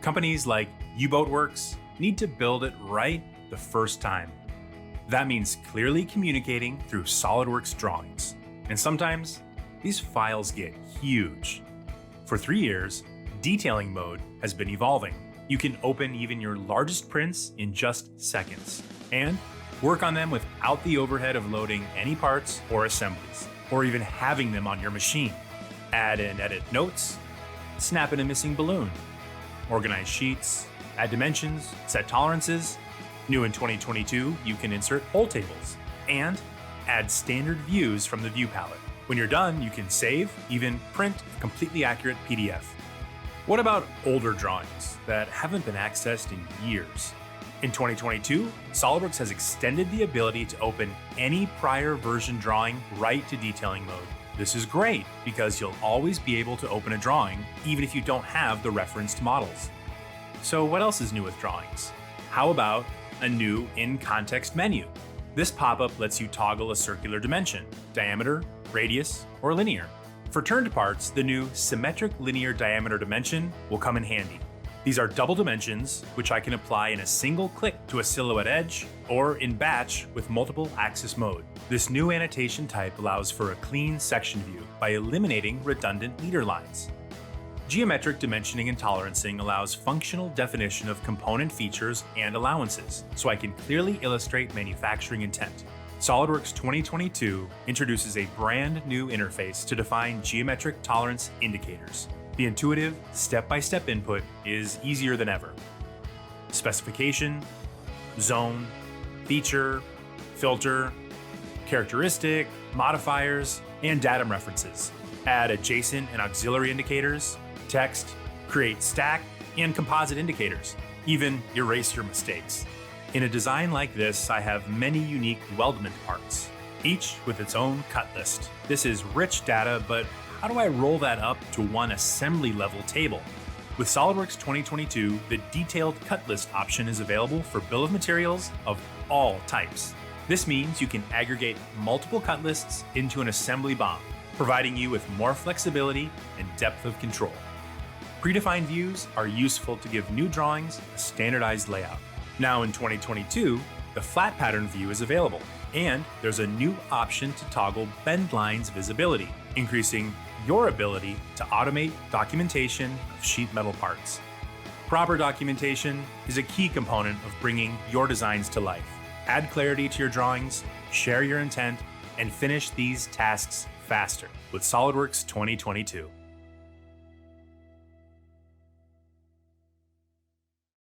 Companies like U-Boat need to build it right the first time. That means clearly communicating through SOLIDWORKS drawings. And sometimes these files get huge. For 3 years, detailing mode has been evolving. You can open even your largest prints in just seconds and work on them without the overhead of loading any parts or assemblies, or even having them on your machine. Add and edit notes, snap in a missing balloon, organize sheets, add dimensions, set tolerances. New in 2022, you can insert hole tables and add standard views from the view palette. When you're done, you can save, even print a completely accurate PDF. What about older drawings that haven't been accessed in years? In 2022, SOLIDWORKS has extended the ability to open any prior version drawing right to detailing mode. This is great because you'll always be able to open a drawing even if you don't have the referenced models. So what else is new with drawings? How about a new in-context menu? This pop-up lets you toggle a circular dimension, diameter, radius, or linear. For turned parts, the new symmetric linear diameter dimension will come in handy. These are double dimensions, which I can apply in a single click to a silhouette edge or in batch with multiple axis mode. This new annotation type allows for a clean section view by eliminating redundant leader lines. Geometric dimensioning and tolerancing allows functional definition of component features and allowances, so I can clearly illustrate manufacturing intent. SOLIDWORKS 2022 introduces a brand new interface to define geometric tolerance indicators. The intuitive, step-by-step input is easier than ever. Specification, zone, feature, filter, characteristic, modifiers, and datum references. Add adjacent and auxiliary indicators, text, create stack, and composite indicators. Even erase your mistakes. In a design like this, I have many unique weldment parts, each with its own cut list. This is rich data, but how do I roll that up to one assembly level table? With SOLIDWORKS 2022, the detailed cut list option is available for bill of materials of all types. This means you can aggregate multiple cut lists into an assembly BOM, providing you with more flexibility and depth of control. Predefined views are useful to give new drawings a standardized layout. Now in 2022, the flat pattern view is available, and there's a new option to toggle bend lines visibility, increasing your ability to automate documentation of sheet metal parts. Proper documentation is a key component of bringing your designs to life. Add clarity to your drawings, share your intent, and finish these tasks faster with SOLIDWORKS 2022.